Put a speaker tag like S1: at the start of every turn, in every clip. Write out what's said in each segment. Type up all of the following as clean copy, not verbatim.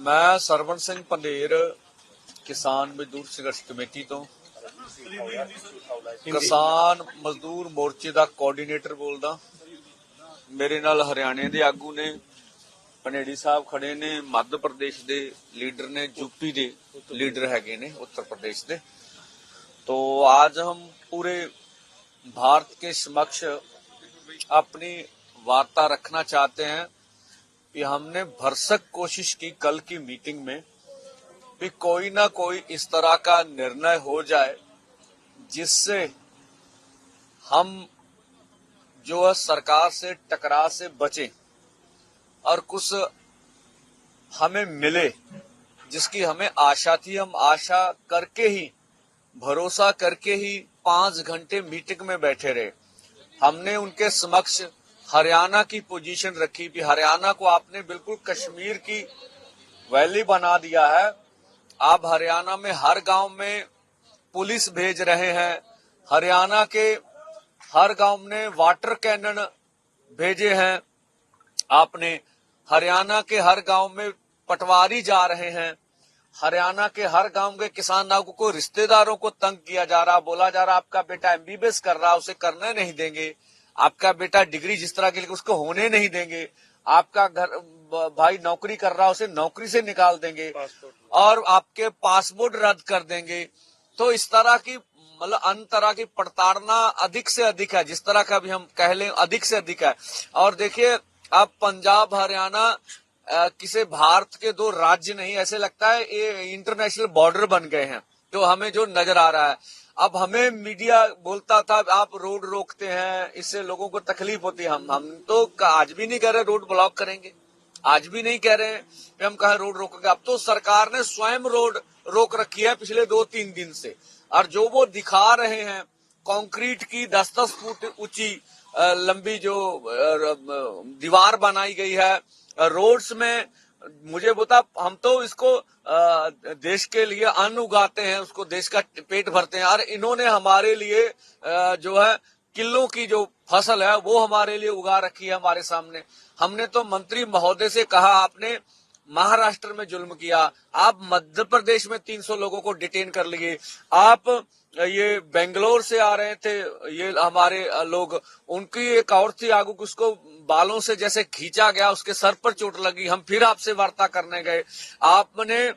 S1: मैं सरवण सिंह पंडेर किसान मजदूर संघर्ष कमेटी तो किसान मजदूर मोर्चे का कोआर्डीनेटर बोलदा। मेरे नाल हरियाणे के आगू ने पनेड़ी साहब खड़े ने, मध्य प्रदेश के लीडर ने, यूपी के लीडर हैगे ने, उत्तर प्रदेश के। तो आज हम पूरे भारत के समक्ष अपनी वार्ता रखना चाहते हैं कि हमने भरसक कोशिश की कल की मीटिंग में कि कोई ना कोई इस तरह का निर्णय हो जाए जिससे हम जो है सरकार से टकराव से बचें और कुछ हमें मिले जिसकी हमें आशा थी। हम आशा करके ही, भरोसा करके ही 5 घंटे मीटिंग में बैठे रहे। हमने उनके समक्ष हरियाणा की पोजीशन रखी कि हरियाणा को आपने बिल्कुल कश्मीर की वैली बना दिया है। आप हरियाणा में हर गांव में पुलिस भेज रहे हैं, हरियाणा के हर गांव में वाटर कैनन भेजे हैं आपने, हरियाणा के हर गांव में पटवारी जा रहे हैं, हरियाणा के हर गांव के किसानों को, रिश्तेदारों को तंग किया जा रहा, बोला जा रहा आपका बेटा एमबीबीएस कर रहा, उसे करने नहीं देंगे, आपका बेटा डिग्री जिस तरह के लिए उसको होने नहीं देंगे, आपका घर भाई नौकरी कर रहा उसे नौकरी से निकाल देंगे और आपके पासपोर्ट रद्द कर देंगे। तो इस तरह की मतलब अन्य तरह की प्रताड़ना अधिक से अधिक है, जिस तरह का भी हम कह लें अधिक से अधिक है। और देखिए अब पंजाब हरियाणा किसी भारत के 2 राज्य नहीं, ऐसे लगता है ये इंटरनेशनल बॉर्डर बन गए हैं। तो हमें जो नजर आ रहा है, अब हमें मीडिया बोलता था आप रोड रोकते हैं, इससे लोगों को तकलीफ होती है। हम तो आज भी नहीं कह रहे रोड ब्लॉक करेंगे, आज भी नहीं कह रहे हैं कि हम कहा रोड रोकेंगे। अब तो सरकार ने स्वयं रोड रोक रखी है पिछले 2-3 दिन से, और जो वो दिखा रहे हैं कंक्रीट की 10-10 फुट ऊंची लंबी जो दीवार बनाई गई है रोड्स में, मुझे बता हम तो इसको देश के लिए अन्न उगाते हैं, उसको देश का पेट भरते हैं, और इन्होंने हमारे लिए जो है किलों की जो फसल है वो हमारे लिए उगा रखी है हमारे सामने। हमने तो मंत्री महोदय से कहा आपने महाराष्ट्र में जुल्म किया, आप मध्य प्रदेश में 300 लोगों को डिटेन कर लिए, आप ये बेंगलोर से आ रहे थे ये हमारे लोग, उनकी एक और थी आगू, उसको बालों से जैसे खींचा गया, उसके सर पर चोट लगी, हम फिर आपसे वार्ता करने गए। आपने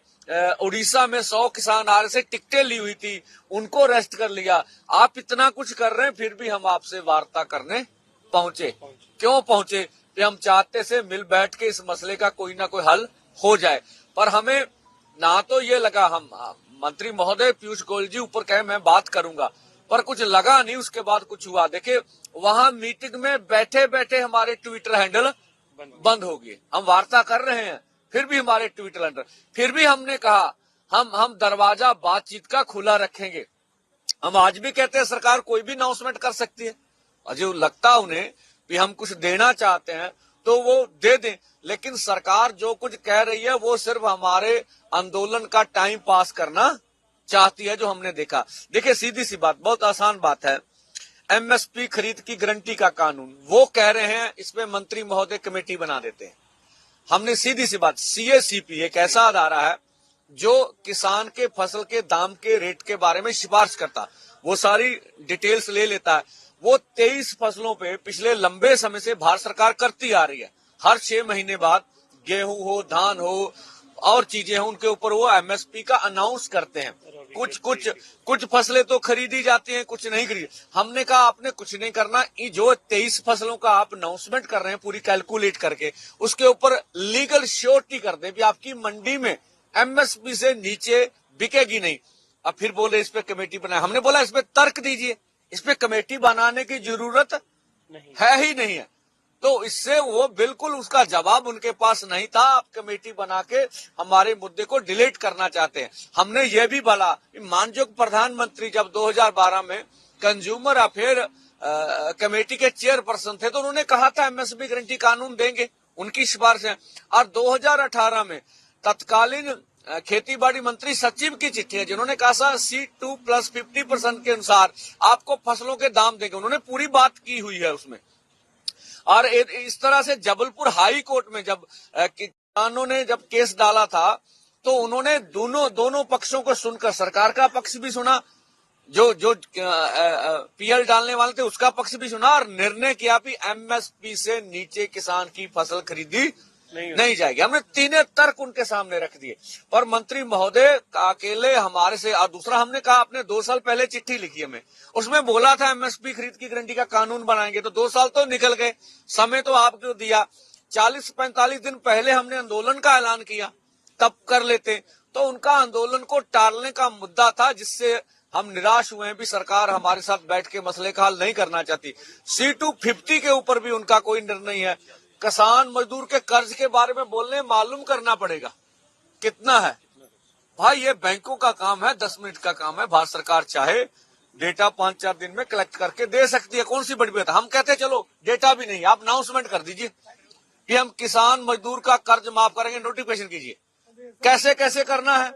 S1: उड़ीसा में 100 किसान आ रहे से टिकटें ली हुई थी, उनको अरेस्ट कर लिया। आप इतना कुछ कर रहे हैं फिर भी हम आपसे वार्ता करने पहुंचे। क्यों पहुंचे? कि हम चाहते से मिल बैठ के इस मसले का कोई ना कोई हल हो जाए। पर हमें ना तो ये लगा, हम मंत्री महोदय पीयूष गोयल जी ऊपर कहे मैं बात करूंगा, पर कुछ लगा नहीं, उसके बाद कुछ हुआ। देखिए वहां मीटिंग में बैठे बैठे हमारे ट्विटर हैंडल बंद हो गए। हम वार्ता कर रहे हैं फिर भी हमारे ट्विटर हैंडल, फिर भी हमने कहा हम दरवाजा बातचीत का खुला रखेंगे। हम आज भी कहते हैं सरकार कोई भी अनाउंसमेंट कर सकती है, और जो लगता उन्हें कि हम कुछ देना चाहते हैं तो वो दे दें, लेकिन सरकार जो कुछ कह रही है वो सिर्फ हमारे आंदोलन का टाइम पास करना चाहती है, जो हमने देखा। देखिए सीधी सी बात, बहुत आसान बात है, एमएसपी खरीद की गारंटी का कानून, वो कह रहे हैं इसमें मंत्री महोदय कमेटी बना देते हैं। हमने सीधी सी बात, सीएसीपी एक ऐसा अदारा है जो किसान के फसल के दाम के रेट के बारे में सिफारिश करता, वो सारी डिटेल्स ले लेता है। वो 23 फसलों पे पिछले लंबे समय से भारत सरकार करती आ रही है, हर 6 महीने बाद गेहूं हो, धान हो और चीजें हो, उनके ऊपर वो एमएसपी का अनाउंस करते हैं। कुछ फसलें तो खरीदी जाती हैं, कुछ नहीं खरीदी। हमने कहा आपने कुछ नहीं करना, ये जो 23 फसलों का आप अनाउंसमेंट कर रहे हैं पूरी कैलकुलेट करके, उसके ऊपर लीगल श्योरिटी कर दे कि आपकी मंडी में एमएसपी से नीचे बिकेगी नहीं। अब फिर बोले इस पे कमेटी बनाए, हमने बोला इस पे तर्क दीजिए, इस पे कमेटी बनाने की जरूरत है ही नहीं है। तो इससे वो बिल्कुल उसका जवाब उनके पास नहीं था, आप कमेटी बना के हमारे मुद्दे को डिलीट करना चाहते हैं। हमने ये भी बोला, माननीय प्रधानमंत्री जब 2012 में कंज्यूमर अफेयर कमेटी के चेयरपर्सन थे तो उन्होंने कहा था एमएसपी गारंटी कानून देंगे, उनकी सिफारिश है। और 2018 में तत्कालीन खेती बाड़ी मंत्री सचिव की चिट्ठी है जिन्होंने कहा था C2 + 50% के अनुसार आपको फसलों के दाम देंगे, उन्होंने पूरी बात की हुई है उसमें। और इस तरह से जबलपुर हाई कोर्ट में जब किसानों ने जब केस डाला था तो उन्होंने दोनों पक्षों को सुनकर सरकार का पक्ष भी सुना, जो जो पीएल डालने वाले थे उसका पक्ष भी सुना और निर्णय किया कि एमएसपी से नीचे किसान की फसल खरीदी नहीं जाएगी। हमने तीनों तर्क उनके सामने रख दिए। पर मंत्री महोदय अकेले हमारे से, और दूसरा हमने कहा आपने 2 साल पहले चिट्ठी लिखी हमें, उसमें बोला था एमएसपी खरीद की गारंटी का कानून बनाएंगे, तो 2 साल तो निकल गए, समय तो आपको दिया। 40-45 दिन पहले हमने आंदोलन का ऐलान किया, तब कर लेते। तो उनका आंदोलन को टालने का मुद्दा था, जिससे हम निराश हुए हैं भी सरकार हमारे साथ बैठ के मसले का हल नहीं करना चाहती। C250 के ऊपर भी उनका कोई निर्णय है। किसान मजदूर के कर्ज के बारे में बोलने, मालूम करना पड़ेगा कितना है भाई। ये बैंकों का काम है, 10 मिनट का काम है। भारत सरकार चाहे डेटा 5-4 दिन में कलेक्ट करके दे सकती है, कौन सी बड़ी बात है। हम कहते चलो डेटा भी नहीं, आप अनाउंसमेंट कर दीजिए कि हम किसान मजदूर का कर्ज माफ करेंगे, नोटिफिकेशन कीजिए। कैसे कैसे करना है,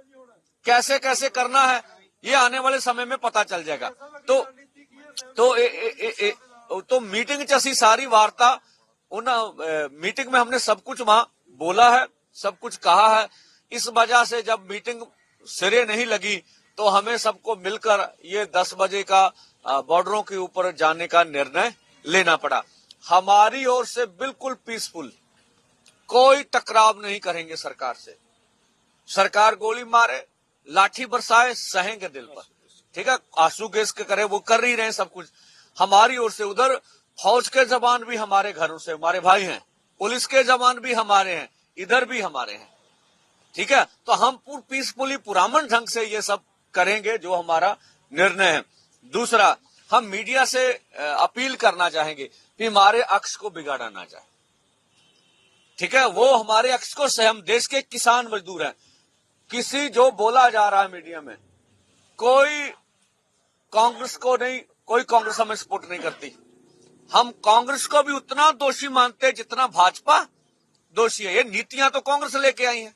S1: कैसे कैसे करना है, ये आने वाले समय में पता चल जाएगा। तो मीटिंग च असी सारी वार्ता उन मीटिंग में हमने सब कुछ वहां बोला है, सब कुछ कहा है। इस वजह से जब मीटिंग सिरे नहीं लगी तो हमें सबको मिलकर ये 10 बजे का बॉर्डरों के ऊपर जाने का निर्णय लेना पड़ा। हमारी ओर से बिल्कुल पीसफुल, कोई टकराव नहीं करेंगे सरकार से। सरकार गोली मारे, लाठी बरसाए, सहेंगे दिल पर, ठीक है। आंसू गैस के करे, वो कर ही रहे हैं सब कुछ। हमारी ओर से उधर फौज के जवान भी हमारे घरों से हमारे भाई हैं, पुलिस के जवान भी हमारे हैं, इधर भी हमारे हैं, ठीक है। तो हम पीसफुली पुरामन ढंग से ये सब करेंगे जो हमारा निर्णय है। दूसरा, हम मीडिया से अपील करना चाहेंगे कि हमारे अक्ष को बिगाड़ा ना जाए, ठीक है। वो हमारे अक्ष को से, हम देश के किसान मजदूर हैं। किसी जो बोला जा रहा है मीडिया में, कोई कांग्रेस को नहीं, कोई कांग्रेस हमें सपोर्ट नहीं करती। हम कांग्रेस को भी उतना दोषी मानते जितना भाजपा दोषी है। ये नीतियां तो कांग्रेस लेके आई है,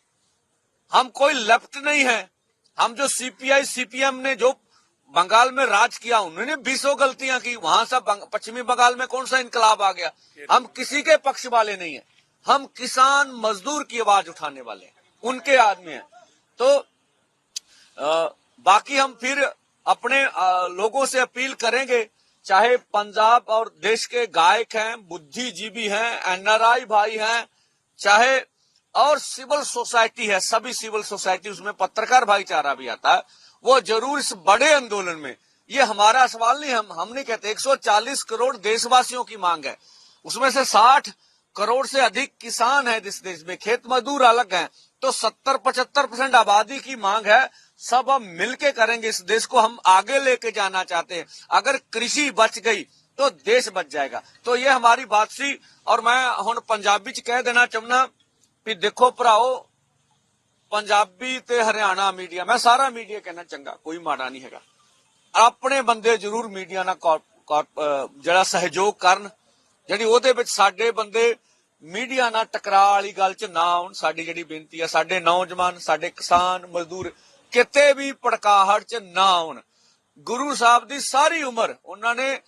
S1: हम कोई लेफ्ट नहीं है। हम जो सीपीआई सीपीएम ने जो बंगाल में राज किया, उन्होंने 20 गलतियां की। वहां से पश्चिमी बंगाल में कौन सा इनकलाब आ गया। हम किसी के पक्ष वाले नहीं है, हम किसान मजदूर की आवाज उठाने वाले हैं, उनके आदमी हैं। तो बाकी हम फिर अपने लोगों से अपील करेंगे, चाहे पंजाब और देश के गायक हैं, बुद्धिजीवी हैं, एनआरआई भाई हैं, चाहे और सिविल सोसाइटी है, सभी सिविल सोसाइटी, उसमें पत्रकार भाईचारा भी आता है, वो जरूर इस बड़े आंदोलन में, ये हमारा सवाल नहीं, हम नहीं कहते, 140 करोड़ देशवासियों की मांग है, उसमें से 60 करोड़ से अधिक किसान है इस देश में, खेत मजदूर अलग हैं, तो 70-75% आबादी की मांग है। सब हम मिलके करेंगे, इस देश को हम आगे लेके जाना चाहते हैं। अगर कृषि बच गई तो देश बच जाएगा। तो ये हमारी बात सी। और मैं हुण पंजाबी च कह देना चाहना भी देखो भराओ, पंजाबी ते हरियाणा मीडिया, मैं सारा मीडिया कहना चंगा, कोई माड़ा नहीं हैगा। अपने बंदे जरूर मीडिया नाल जड़ा सहयोग करन, ਜਿਹੜੀ ਉਹਦੇ ਵਿੱਚ ਸਾਡੇ ਬੰਦੇ ਮੀਡੀਆ ਨਾਲ ਟਕਰਾਅ ਵਾਲੀ ਗੱਲ 'ਚ ਨਾ ਆਉਣ। ਸਾਡੀ ਜਿਹੜੀ ਬੇਨਤੀ ਹੈ, ਸਾਡੇ ਨੌਜਵਾਨ, ਸਾਡੇ ਕਿਸਾਨ ਮਜ਼ਦੂਰ ਕਿਤੇ ਵੀ ਭੜਕਾਹਟ 'ਚ ਨਾ ਆਉਣ। ਗੁਰੂ ਸਾਹਿਬ ਦੀ ਸਾਰੀ ਉਮਰ ਉਹਨਾਂ ਨੇ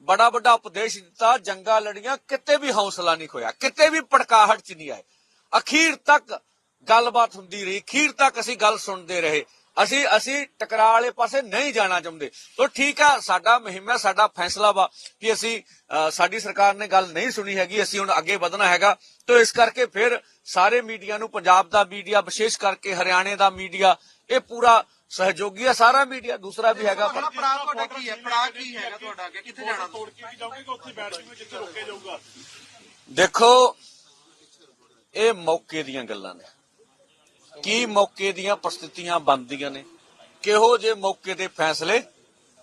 S1: ਬੜਾ ਵੱਡਾ ਉਪਦੇਸ਼ ਦਿੱਤਾ, ਜੰਗਾਂ ਲੜੀਆਂ, ਕਿਤੇ ਵੀ ਹੌਸਲਾ ਨਹੀਂ ਖੋਇਆ, ਕਿਤੇ ਵੀ ਭੜਕਾਹਟ 'ਚ ਨਹੀਂ ਆਏ। ਅਖੀਰ ਤੱਕ ਗੱਲਬਾਤ ਹੁੰਦੀ ਰਹੀ, ਅਖੀਰ ਤੱਕ ਅਸੀਂ ਗੱਲ ਸੁਣਦੇ ਰਹੇ। ਅਸੀਂ ਟਕਰਾਅ ਵਾਲੇ ਪਾਸੇ ਨਹੀਂ ਜਾਣਾ ਚਾਹੁੰਦੇ। तो ठीक है, साडा मुहिम है, साडा फैसला वा कि असी साडी सरकार ने गल नहीं सुनी हैगी, असी हुण अगे वधना हैगा। तो इस करके फिर सारे मीडिया नूं, पंजाब दा मीडिया विशेष करके हरियाणे दा मीडिया, ये पूरा सहयोगी है, सारा मीडिया, दूसरा भी हैगा। देखो ये मौके दीयां गल्लां ने, की मौके दीयां परिस्थितियां बनदियां ने, किहो जे मौके ते फैसले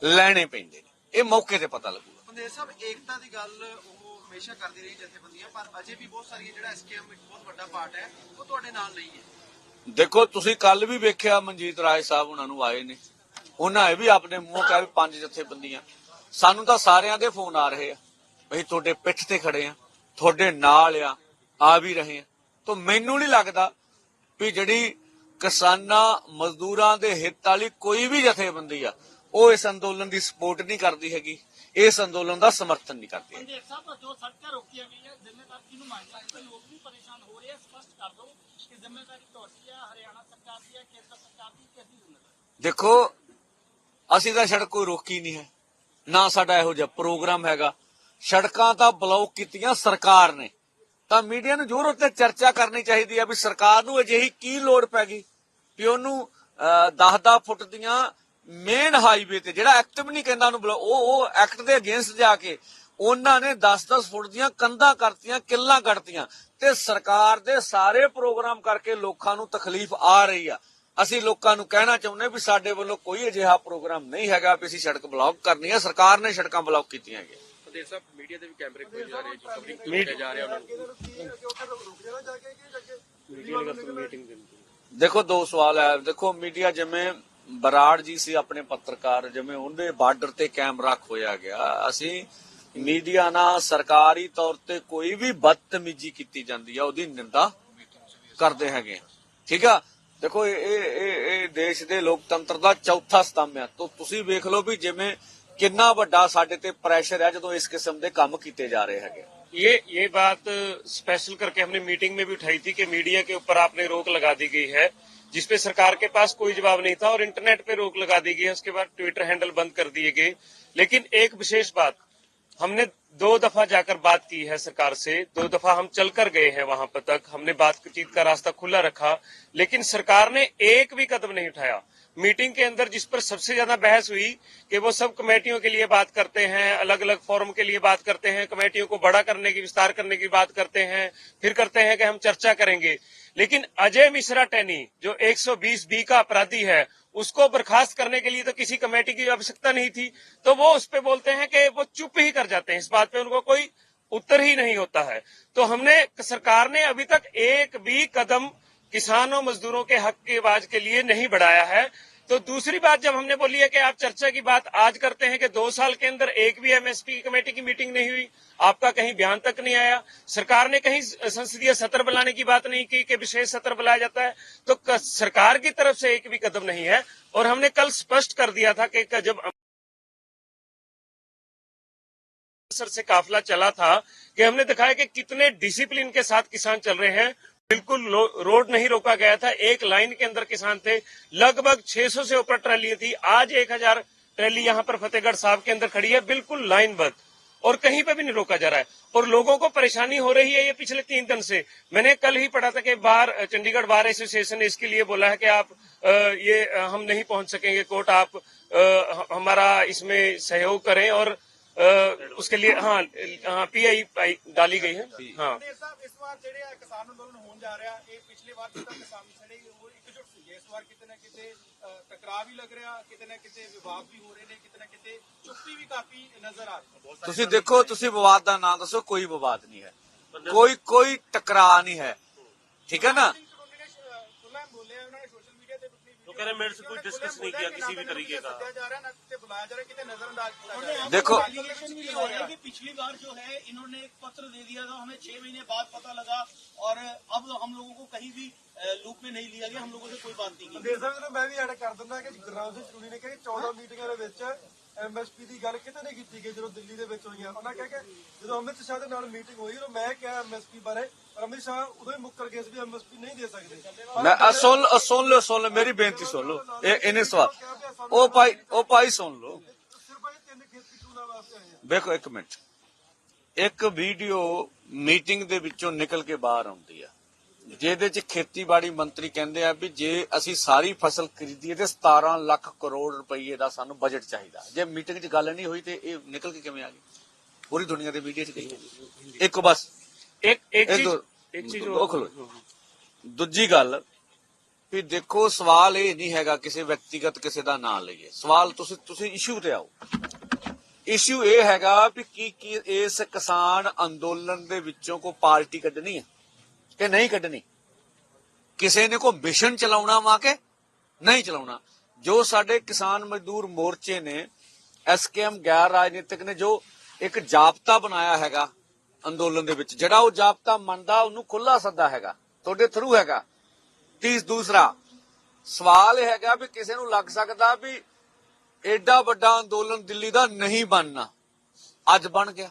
S1: ਲੈਣੇ ਪੈਂਦੇ ਨੇ, ਇਹ ਮੌਕੇ ਤੇ ਪਤਾ ਲੱਗੂਗਾ। ਬੰਦੇ ਸਾਹਿਬ, ਏਕਤਾ ਦੀ ਗੱਲ ਉਹ ਹਮੇਸ਼ਾ ਕਰਦੀ ਰਹੀ ਜਥੇਬੰਦੀਆਂ, ਪਰ ਅਜੇ ਵੀ ਬਹੁਤ ਸਾਰੀਆਂ ਜਿਹੜਾ ਐਸਕੇਐਮ ਇੱਕ ਬਹੁਤ ਵੱਡਾ ਪਾਰਟ ਹੈ, ਉਹ ਤੁਹਾਡੇ ਨਾਲ ਨਹੀਂ ਹੈ। ਦੇਖੋ ਤੁਸੀਂ ਕੱਲ ਵੀ ਵੇਖਿਆ ਮਨਜੀਤ ਰਾਏ ਸਾਹਿਬ ਉਹਨਾਂ ਨੂੰ ਆਏ ਨੇ, ਉਹਨਾਂ ਇਹ ਵੀ ਆਪਣੇ ਮੂੰਹ ਕਿਹਾ ਵੀ 5 ਜਥੇਬੰਦੀਆਂ। ਸਾਨੂੰ ਤਾਂ ਸਾਰਿਆਂ ਦੇ ਫੋਨ ਆ ਰਹੇ ਆ, ਅਸੀਂ ਤੁਹਾਡੇ ਪਿੱਠ ਤੇ ਖੜੇ ਆ, ਤੁਹਾਡੇ ਨਾਲ ਆ ਵੀ ਰਹੇ ਆ। ਤਾਂ ਮੈਨੂੰ ਨਹੀਂ ਲੱਗਦਾ ਵੀ ਜਿਹੜੀ ਕਿਸਾਨਾਂ ਮਜ਼ਦੂਰਾਂ ਦੇ ਹਿੱਤ ਵਾਲੀ ਕੋਈ ਵੀ ਜਥੇਬੰਦੀ ਆ ਉਹ ਇਸ ਅੰਦੋਲਨ ਦੀ ਸਪੋਰਟ ਨਹੀਂ ਕਰਦੀ ਹੈਗੀ, ਇਸ ਅੰਦੋਲਨ ਦਾ ਸਮਰਥਨ ਨਹੀਂ ਕਰਦੀ ਹੈ।
S2: जिम्मेदारी ਤੁਹਾਡੀ ਹੈ ਹਰਿਆਣਾ ਸਰਕਾਰ ਦੀ ਹੈ ਕੇਂਦਰ ਸਰਕਾਰ ਦੀ ਕਿਹਦੀ ਜ਼ਿੰਮੇਵਾਰੀ?
S1: ਦੇਖੋ ਅਸੀਂ ਤਾਂ ਸੜਕ ਕੋਈ ਰੋਕੀ ਨਹੀਂ ਹੈ, ਨਾ ਸਾਡਾ ਇਹੋ ਜਿਹਾ ਪ੍ਰੋਗਰਾਮ ਹੈਗਾ। ਸੜਕਾਂ ਤਾਂ ਬਲੌਕ ਕੀਤੀਆਂ ਸਰਕਾਰ ਨੇ, ਤਾਂ ਮੀਡੀਆ ਨੂੰ ਜ਼ਰੂਰ ਉੱਤੇ ਚਰਚਾ ਕਰਨੀ ਚਾਹੀਦੀ ਹੈ ਵੀ ਸਰਕਾਰ ਨੂੰ ਅਜਿਹੀ ਕੀ ਲੋੜ ਪੈ ਗਈ ਵੀ ਉਹਨੂੰ 10-10 ਫੁੱਟ ਦੀਆਂ ਮੇਨ ਹਾਈਵੇ ਤੇ, ਜਿਹੜਾ ਐਕਟ ਵੀ ਨਹੀਂ ਕਹਿੰਦਾ ਉਹਨੂੰ, ਉਹ ਐਕਟ ਦੇ ਅਗੇਂਸਟ ਜਾ ਕੇ ਉਹਨਾਂ ਨੇ 10-10 ਫੁੱਟ ਦੀਆਂ ਕੰਧਾਂ ਕਰਤੀਆਂ, ਕਿੱਲਾਂ ਕੱਢਤੀਆਂ, ਤੇ ਸਰਕਾਰ ਦੇ ਸਾਰੇ ਪ੍ਰੋਗਰਾਮ ਕਰਕੇ ਲੋਕਾਂ ਨੂੰ ਤਕਲੀਫ ਆ ਰਹੀ ਆ। ਅਸੀਂ ਲੋਕਾਂ ਨੂੰ ਕਹਿਣਾ ਚਾਹੁੰਦੇ ਵੀ ਸਾਡੇ ਵੱਲੋਂ ਕੋਈ ਅਜਿਹਾ ਪ੍ਰੋਗਰਾਮ ਨਹੀਂ ਹੈਗਾ ਵੀ ਅਸੀਂ ਸੜਕ ਬਲੌਕ ਕਰਨੀ ਹੈ। ਸਰਕਾਰ ਨੇ ਸੜਕਾਂ ਬਲੌਕ ਕੀਤੀਆਂ ਹੈਗੀਆਂ।
S3: ਪ੍ਰਦੇਸ਼ ਸਾਹਿਬ ਮੀਡੀਆ ਦੇ ਵੀ ਕੈਮਰੇ ਖੋਲੇ ਜਾ ਰਹੇ, ਜੋ ਕਵਰਿੰਗ ਕੀਤਾ ਜਾ ਰਿਹਾ ਉਹਨਾਂ ਨੂੰ।
S1: ਦੇਖੋ ਦੋ ਸਵਾਲ ਹੈ। ਦੇਖੋ ਮੀਡੀਆ ਜਿਵੇਂ ਬਰਾੜ ਜੀ ਸੀ ਆਪਣੇ ਪੱਤਰਕਾਰ, ਜਿਵੇਂ ਉਹਦੇ ਬਾਰਡਰ ਤੇ ਕੈਮਰਾ ਖੋਇਆ ਗਿਆ। ਅਸੀਂ ਮੀਡੀਆ ਨਾਲ ਸਰਕਾਰੀ ਤੌਰ ਤੇ ਕੋਈ ਵੀ ਬਦਤਮੀਜ਼ੀ ਕੀਤੀ ਜਾਂਦੀ ਆ ਉਹਦੀ ਨਿੰਦਾ ਕਰਦੇ ਹੈਗੇ, ਠੀਕ ਆ। ਦੇਖੋ ਇਹ ਦੇਸ਼ ਦੇ ਲੋਕਤੰਤਰ ਦਾ ਚੌਥਾ ਸਤੰਭ ਆ। ਤੁਸੀਂ ਵੇਖ ਲਓ ਵੀ ਜਿਵੇਂ ਕਿੰਨਾ ਵੱਡਾ ਸਾਡੇ ਤੇ ਪ੍ਰੈਸ਼ਰ ਹੈ ਜਦੋਂ ਇਸ ਕਿਸਮ ਦੇ ਕੰਮ ਕੀਤੇ ਜਾ ਰਹੇ ਹੈਗੇ।
S3: ये बात स्पेशल करके हमने मीटिंग में भी उठाई थी कि मीडिया के ऊपर आपने रोक लगा दी गई है, जिसपे सरकार के पास कोई जवाब नहीं था, और इंटरनेट पे रोक लगा दी गई है। उसके बाद ट्विटर हैंडल बंद कर दिए गए। लेकिन एक विशेष बात, हमने 2 दफा जाकर बात की है सरकार से, 2 दफा हम चलकर गए हैं वहां पर तक, हमने बातचीत का रास्ता खुला रखा, लेकिन सरकार ने एक भी कदम नहीं उठाया। मीटिंग के अंदर जिस पर सबसे ज्यादा बहस हुई कि वो सब कमेटियों के लिए बात करते हैं, अलग अलग फोरम के लिए बात करते हैं, कमेटियों को बड़ा करने की, विस्तार करने की बात करते हैं, फिर करते हैं कि हम चर्चा करेंगे। लेकिन अजय मिश्रा टैनी जो 120B का अपराधी है, उसको बर्खास्त करने के लिए तो किसी कमेटी की आवश्यकता नहीं थी, तो वो उस पर बोलते हैं कि वो चुप ही कर जाते हैं, इस बात पे उनको कोई उत्तर ही नहीं होता है। तो हमने, सरकार ने अभी तक एक भी कदम किसानों मजदूरों के हक की आवाज के लिए नहीं बढ़ाया है। तो दूसरी बात जब हमने बोली है कि आप चर्चा की बात आज करते हैं कि 2 साल के अंदर एक भी एमएसपी कमेटी की मीटिंग नहीं हुई, आपका कहीं बयान तक नहीं आया, सरकार ने कहीं संसदीय सत्र बुलाने की बात नहीं की कि विशेष सत्र बुलाया जाता है, तो सरकार की तरफ से एक भी कदम नहीं है। और हमने कल स्पष्ट कर दिया था कि जब से काफिला चला था कि हमने दिखाया कि कितने डिसिप्लिन के साथ किसान चल रहे हैं। बिल्कुल रोड नहीं रोका गया था, एक लाइन के अंदर किसान थे, लगभग 600 से ऊपर ट्रैली थी। आज 1000 ट्रैली यहाँ पर फतेहगढ़ साहब के अंदर खड़ी है, बिल्कुल लाइनबद्ध, और कहीं पे भी नहीं रोका जा रहा है। और लोगों को परेशानी हो रही है ये पिछले 3 दिन से। मैंने कल ही पढ़ा था कि चंडीगढ़ बार एसोसिएशन ने इसके लिए बोला है कि आप हम नहीं पहुंच सकेंगे कोर्ट, आप हमारा इसमें सहयोग करें, और उसके लिए पीआई डाली गई है। हाँ,
S2: ਇਸ ਵਾਰ ਜਿਹੜੇ ਕਿਸਾਨ ਅੰਦੋਲਨ ਹੋਣ ਜਾ ਰਿਹਾ, ਇਹ ਪਿਛਲੀ ਵਾਰ ਜਿੱਦਾਂ ਕਿਸਾਨ ਛੜੇ ਉਹ ਇਕਜੁੱਟ ਸੀ, ਇਸ ਵਾਰ ਕਿਤੇ ਨਾ ਕਿਤੇ ਟਕਰਾਅ ਵੀ ਲੱਗ ਰਿਹਾ, ਕਿਤੇ ਨਾ ਕਿਤੇ ਵਿਵਾਦ ਵੀ ਹੋ ਰਹੇ ਨੇ, ਕਿਤੇ ਨਾ ਕਿਤੇ ਚੁੱਪੀ ਵੀ ਕਾਫੀ ਨਜ਼ਰ ਆ ਰਹੀ ਹੈ।
S1: ਤੁਸੀਂ ਦੇਖੋ, ਤੁਸੀਂ ਵਿਵਾਦ ਦਾ ਨਾਂ ਦੱਸੋ। ਕੋਈ ਵਿਵਾਦ ਨਹੀਂ ਹੈ, ਕੋਈ ਟਕਰਾਅ ਨਹੀਂ ਹੈ, ठीक है ना।
S3: तो कह रहे मेरे से कोई डिस्कस नहीं किया किसी भी तरीके का।
S1: देखो
S2: पिछली बार जो है इन्होंने एक पत्र दे दिया था, हमें 6 महीने बाद पता लगा, और अब हम लोगों को कहीं भी लूप में नहीं लिया गया, हम लोगों से कोई बात नहीं की।
S4: मैं भी ऐड कर दिंदा कि गुरनाम सिंह चरूनी ने कहा 14 मीटिंगां दे विच एमएसपी की गल किते नहीं की गई। जो दिल्ली दे विच होईयां, उन्होंने कहा कि जो अमित शाह दे नाल मीटिंग हुई, उन्होंने मैं कहा एमएसपी बारे, पर अमित शाह उदों ही मुक्कर गए भी एमएसपी नहीं दे सकते।
S1: मैं सुन लो मेरी बेनती सुन लो, इन्हें सवाल ओ भाई सुन लो। देखो एक मिनट, एक वीडियो मीटिंग ਦੇ ਵਿੱਚੋਂ ਨਿਕਲ ਕੇ ਬਾਹਰ ਆਉਂਦੀ ਆ, ਜਿਹਦੇ ਚ ਖੇਤੀਬਾੜੀ ਮੰਤਰੀ ਕਹਿੰਦੇ ਆ ਵੀ ਜੇ ਅਸੀਂ ਸਾਰੀ ਫਸਲ ਖਰੀਦੀਏ ਤੇ 17 ਲੱਖ ਕਰੋੜ ਰੁਪਏ ਦਾ ਸਾਨੂੰ ਬਜਟ ਚਾਹੀਦਾ। ਜੇ ਮੀਟਿੰਗ 'ਚ ਗੱਲ ਨਹੀਂ ਹੋਈ ਤੇ ਇਹ ਨਿਕਲ ਕੇ ਕਿਵੇਂ ਆ ਗਈ? ਪੂਰੀ ਦੁਨੀਆ ਦੇ ਮੀਡੀਆ 'ਚ ਗਈ। ਇੱਕ ਬਸ ਇੱਕ ਚੀਜ਼ ਦੂਜੀ ਗੱਲ ਵੀ ਦੇਖੋ, ਸਵਾਲ ਇਹ ਨਹੀਂ ਹੈਗਾ ਕਿਸੇ ਵਿਅਕਤੀਗਤ ਕਿਸੇ ਦਾ ਨਾਂ ਲਈਏ। ਸਵਾਲ ਤੁਸੀਂ ਇਸ਼ੂ ਤੇ ਆਓ। ਇਸ਼ੂ ਇਹ ਹੈਗਾ ਵੀ ਕੀ ਇਸ ਕਿਸਾਨ ਅੰਦੋਲਨ ਦੇ ਵਿੱਚੋਂ ਕੋਈ ਪਾਰਟੀ ਕੱਢਣੀ ਹੈ ਕਿ ਨਹੀਂ ਕੱਢਣੀ? ਕਿਸੇ ਨੇ ਕੋਈ ਮਿਸ਼ਨ ਚਲਾਉਣਾ ਵਾ ਕਿ ਨਹੀਂ ਚਲਾਉਣਾ? ਜੋ ਸਾਡੇ ਕਿਸਾਨ ਮਜ਼ਦੂਰ ਮੋਰਚੇ ਨੇ, ਐਸਕੇਐਮ ਗੈਰ ਰਾਜਨੀਤਿਕ ਨੇ, ਜੋ ਇੱਕ ਜਾਬਤਾ ਬਣਾਇਆ ਹੈਗਾ ਅੰਦੋਲਨ ਦੇ ਵਿੱਚ, ਜਿਹੜਾ ਉਹ ਜਾਬਤਾ ਮੰਨਦਾ ਉਹਨੂੰ ਖੁੱਲਾ ਸੱਦਾ ਹੈਗਾ, ਤੁਹਾਡੇ ਥਰੂ ਹੈਗਾ। ਦੂਸਰਾ ਸਵਾਲ ਇਹ ਹੈਗਾ ਵੀ ਕਿਸੇ ਨੂੰ ਲੱਗ ਸਕਦਾ ਵੀ ਐਡਾ ਵੱਡਾ ਅੰਦੋਲਨ ਦਿੱਲੀ ਦਾ ਨਹੀਂ ਬਣਨਾ, ਅੱਜ ਬਣ ਗਿਆ।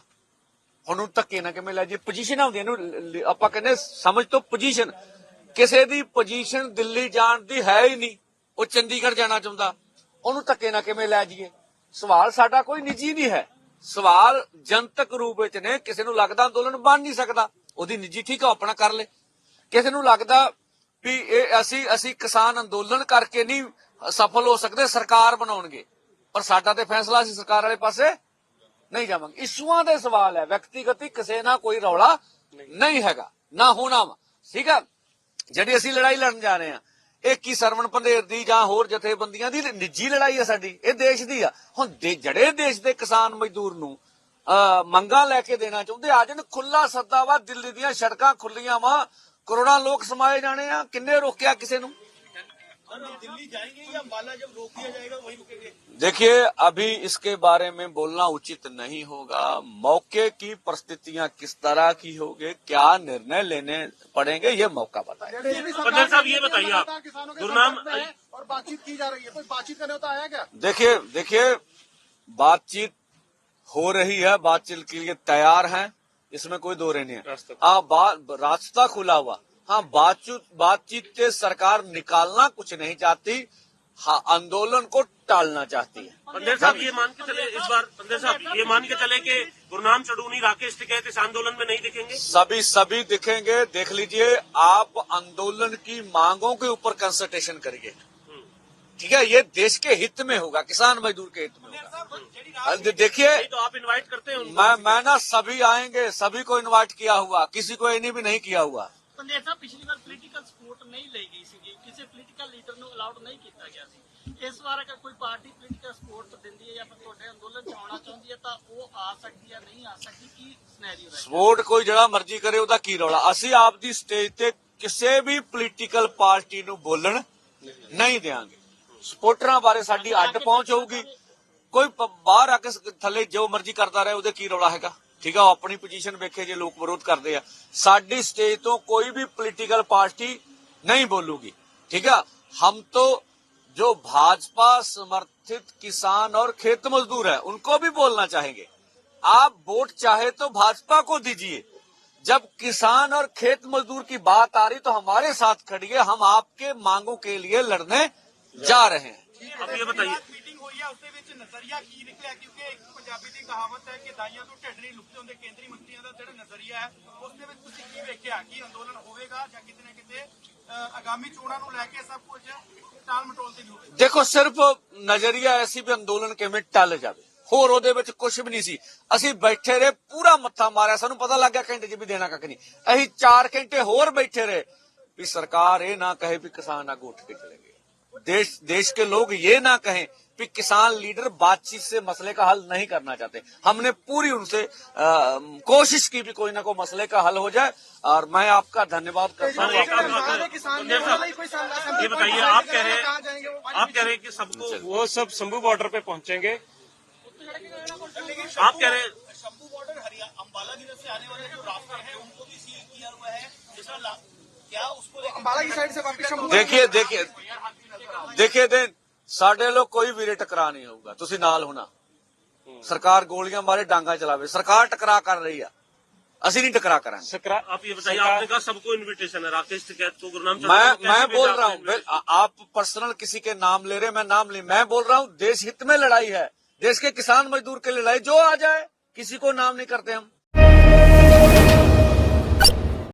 S1: ਹੁਣ ਉਹ ਧੱਕੇ ਨਾ ਕਿਵੇਂ ਲੈ ਜੇ? ਪੋਜੀਸ਼ਨ ਹੁੰਦੀ, ਇਹਨੂੰ ਆਪਾਂ ਕਹਿੰਦੇ ਸਮਝ ਤੋਂ ਪੋਜੀਸ਼ਨ। ਕਿਸੇ ਦੀ ਪੋਜੀਸ਼ਨ ਦਿੱਲੀ ਜਾਣ ਦੀ ਹੈ ਹੀ ਨਹੀਂ, ਉਹ ਚੰਡੀਗੜ੍ਹ ਜਾਣਾ ਚਾਹੁੰਦਾ, ਉਹਨੂੰ ਧੱਕੇ ਨਾਲ ਕਿਵੇਂ ਲੈ ਜਾਈਏ? ਸਵਾਲ ਸਾਡਾ ਕੋਈ ਨਿੱਜੀ ਨਹੀਂ ਹੈ, ਸਵਾਲ ਜਨਤਕ ਰੂਪ ਵਿੱਚ ਨੇ। ਕਿਸੇ ਨੂੰ ਲੱਗਦਾ ਅੰਦੋਲਨ ਬਣ ਨਹੀਂ ਸਕਦਾ, ਉਹਦੀ ਨਿੱਜੀ ਠੀਕ ਹੈ, ਉਹ ਆਪਣਾ ਕਰ ਲੇ। ਕਿਸੇ ਨੂੰ ਲੱਗਦਾ ਵੀ ਇਹ ਅਸੀਂ ਕਿਸਾਨ ਅੰਦੋਲਨ ਕਰਕੇ ਨਹੀਂ ਸਫਲ ਹੋ ਸਕਦੇ, ਸਰਕਾਰ ਬਣਾਉਣਗੇ, ਪਰ ਸਾਡਾ ਤੇ ਫੈਸਲਾ ਅਸੀਂ ਸਰਕਾਰ ਵਾਲੇ ਪਾਸੇ ਨਹੀਂ ਜਾਵਾਂਗੇ। ਇਸ਼ੂਆਂ ਦੇ ਸਵਾਲ ਹੈ, ਵਿਅਕਤੀਗਤ ਕਿਸੇ ਨਾਲ ਕੋਈ ਰੌਲਾ ਨਹੀਂ ਹੈਗਾ, ਨਾ ਹੋਣਾ ਵਾ। ਠੀਕ ਆ, ਜਿਹੜੀ ਅਸੀਂ ਲੜਾਈ ਲੜਨ ਜਾ ਰਹੇ ਹਾਂ, ਇਹ ਕੀ ਸਰਵਣ ਪੰਧੇਰ ਦੀ ਜਾਂ ਹੋਰ ਜਥੇਬੰਦੀਆਂ ਦੀ ਨਿੱਜੀ ਲੜਾਈ ਹੈ ਸਾਡੀ? ਇਹ ਦੇਸ਼ ਦੀ ਆ। ਹੁਣ ਜੜੇ ਦੇਸ਼ ਦੇ ਕਿਸਾਨ ਮਜ਼ਦੂਰ ਨੂੰ ਮੰਗਾਂ ਲੈ ਕੇ ਦੇਣਾ ਚਾਹੁੰਦੇ, ਆ ਜਾਣ, ਖੁੱਲਾ ਸੱਦਾ ਵਾ, ਦਿੱਲੀ ਦੀਆਂ ਸੜਕਾਂ ਖੁੱਲੀਆਂ ਵਾ, ਕਰੋੜਾਂ ਲੋਕ ਸਮਾਏ ਜਾਣੇ ਆ, ਕਿੰਨੇ ਰੋਕਿਆ ਕਿਸੇ ਨੂੰ?
S2: दिल्ली जाएंगे या अम्बाला जब रोक दिया जाएगा वही रुकेंगे?
S1: देखिए, अभी इसके बारे में बोलना उचित नहीं होगा। मौके की परिस्थितियां किस तरह की होगी, क्या निर्णय लेने पड़ेंगे, ये मौका बताए।
S5: पंडित साहब ये बताइए, आप गुरनाम
S2: और बातचीत की जा रही है, कोई बातचीत करने होता आया क्या?
S1: देखिए बातचीत हो रही है, बातचीत के लिए तैयार हैं, इसमें कोई दो राय नहीं है। रास्ता खुला हुआ। हाँ, बातचीत से सरकार निकालना कुछ नहीं चाहती, हाँ, आंदोलन को टालना चाहती है।
S5: पंडित साहब ये मान के चले इस बार, पंडित साहब ये मान के चले कि गुरनाम चढ़ूनी, राकेश टिकैत इस आंदोलन में नहीं दिखेंगे?
S1: सभी दिखेंगे। देख लीजिए, आप आंदोलन की मांगों के ऊपर कंसल्टेशन करिए, ठीक है? ये देश के हित में होगा, किसान मजदूर के हित में होगा। देखिए,
S5: तो आप इनवाइट करते हैं उनको?
S1: मैं ना सभी आएंगे, सभी को इनवाइट किया हुआ, किसी को इन्हीं भी नहीं किया हुआ।
S6: पंडित साहब, पिछली बार पॉलिटिकल सपोर्ट नहीं ली गई सी, किसी पॉलिटिकल लीडर ਨੂੰ ਅਲਾਉਡ ਨਹੀਂ ਕੀਤਾ ਗਿਆ ਸੀ। ਇਸ ਵਾਰ ਅਗਰ ਕੋਈ ਪਾਰਟੀ ਪੋਲੀਟੀਕਲ ਸਪੋਰਟ ਦਿੰਦੀ ਹੈ ਜਾਂ ਫਿਰ ਤੁਹਾਡੇ ਅੰਦੋਲਨ ਚ ਆਉਣਾ ਚਾਹੁੰਦੀ ਹੈ ਤਾਂ ਉਹ ਆ ਸਕਦੀ ਹੈ, ਨਹੀਂ ਆ ਸਕਦੀ, ਕੀ ਸਿਨੈਰੀਓ ਹੈ?
S1: ਸਪੋਰਟ ਕੋਈ ਜਿਹੜਾ ਮਰਜ਼ੀ ਕਰੇ, ਉਹਦਾ ਕੀ ਰੌਲਾ? ਅਸੀਂ ਆਪ ਦੀ ਸਟੇਜ ਤੇ ਕਿਸੇ ਵੀ ਪੋਲੀਟੀਕਲ ਪਾਰਟੀ ਨੂੰ ਬੋਲਣ ਨਹੀਂ ਦੇਵਾਂਗੇ। ਸਪੋਰਟਰਾਂ ਬਾਰੇ ਸਾਡੀ ਅੱਡ ਪਹੁੰਚ ਹੋਊਗੀ। ਕੋਈ ਬਾਹਰ ਆ ਕੇ ਥੱਲੇ ਜੋ ਮਰਜ਼ੀ ਕਰਦਾ ਰਹੇ, ਉਹਦੇ ਕੀ ਰੌਲਾ ਹੈਗਾ? ठीक है, वो अपनी पोजीशन देखे जो लोग विरोध करते हैं। साडी स्टेज तो कोई भी पॉलिटिकल पार्टी नहीं बोलूगी, ठीक है? हम तो जो भाजपा समर्थित किसान और खेत मजदूर है उनको भी बोलना चाहेंगे। आप वोट चाहे तो भाजपा को दीजिए, जब किसान और खेत मजदूर की बात आ रही तो हमारे साथ खड़िए, हम आपके मांगों के लिए लड़ने जा रहे हैं।
S5: अब ये बताइए,
S2: ਮੀਟਿੰਗ ਹੋਈ ਆ, ਉਸਦੇ ਵਿੱਚ ਨਜ਼ਰੀਆ ਕੀ ਨਿਕਲਿਆ? ਕਿਉਂਕਿ ਇੱਕ ਪੰਜਾਬੀ ਦੀ ਕਹਾਵਤ ਹੈ ਕਿ ਦਾਈਆਂ ਤੋਂ ਢਿੱਡ ਨਹੀਂ ਲੁਕਦੇ ਹੁੰਦੇ। ਕੇਂਦਰੀ ਮੰਤਰੀਆਂ ਦਾ ਜਿਹੜਾ ਨਜ਼ਰੀਆ ਹੈ, ਉਸਦੇ ਵਿੱਚ ਤੁਸੀਂ ਕੀ ਵੇਖਿਆ ਕਿ ਅੰਦੋਲਨ ਹੋਵੇਗਾ ਜਾਂ ਕਿਤੇ ਨਾ ਕਿਤੇ ਆਗਾਮੀ ਚੋਣਾਂ ਨੂੰ ਲੈ ਕੇ ਸਭ ਕੁਝ ਟਾਲ ਮਟੋਲ ਤੇ ਹੋਵੇਗਾ?
S1: ਦੇਖੋ, ਸਿਰਫ ਨਜ਼ਰੀਆ ਐਸੀ ਵੀ ਅੰਦੋਲਨ ਕਿਵੇਂ ਟਲ ਜਾਵੇ, ਹੋਰ ਉਹਦੇ ਵਿੱਚ ਕੁਝ ਵੀ ਨਹੀਂ ਸੀ। ਅਸੀਂ ਬੈਠੇ ਰਹੇ, ਪੂਰਾ ਮੱਥਾ ਮਾਰਿਆ, ਸਾਨੂੰ ਪਤਾ ਲੱਗ ਗਿਆ ਘੰਟੇ 'ਚ ਵੀ ਦੇਣਾ ਕੱਖ ਨਹੀਂ। ਅਸੀਂ 4 ਘੰਟੇ ਹੋਰ ਬੈਠੇ ਰਹੇ ਵੀ ਸਰਕਾਰ ਇਹ ਨਾ ਕਹੇ ਵੀ किसान आगू उठ के चले गए। देश के लोग ये ना कहें कि किसान लीडर बातचीत से मसले का हल नहीं करना चाहते। हमने पूरी उनसे कोशिश की भी कोई ना कोई मसले का हल हो जाए, और मैं आपका धन्यवाद करता हूँ।
S5: ये बताइए, आप कह रहे हैं कि सबको,
S3: वो सब शंभू बॉर्डर पे पहुंचेंगे।
S5: आप कह रहे हैं
S2: शंभू बॉर्डर हरियाणा अम्बाला की तरफ से आने वाले जो रास्ते हैं उनको भी सील किया हुआ है, जिसका क्या उसको अम्बाला की साइड से वापस शंभू?
S1: देखिए देन ਸਾਡੇ ਲੋਕ ਕੋਈ ਵੀਰੇ ਟਕਰਾ ਨਹੀਂ ਹੋਊਗਾ, ਤੁਸੀਂ ਨਾਲ ਹੋਣਾ। ਸਰਕਾਰ ਗੋਲੀਆਂ ਮਾਰੇ, ਡਾਂਗਾ ਚਲਾਵੇ, ਸਰਕਾਰ ਟਕਰਾ ਕਰ ਰਹੀ ਆ, ਅਸੀਂ नहीं टकरा कराएंगे।
S5: आप ये बताइए, आपने कहा सबको इनविटेशन है, राकेश टिकैत को, गुरनाम
S1: मैं बोल रहा हूँ, आप पर्सनल किसी के नाम ले रहे, मैं नाम नहीं, मैं बोल रहा हूँ देश हित में लड़ाई है, देश के किसान मजदूर के लड़ाई, जो आ जाए, किसी को नाम नहीं करते हम।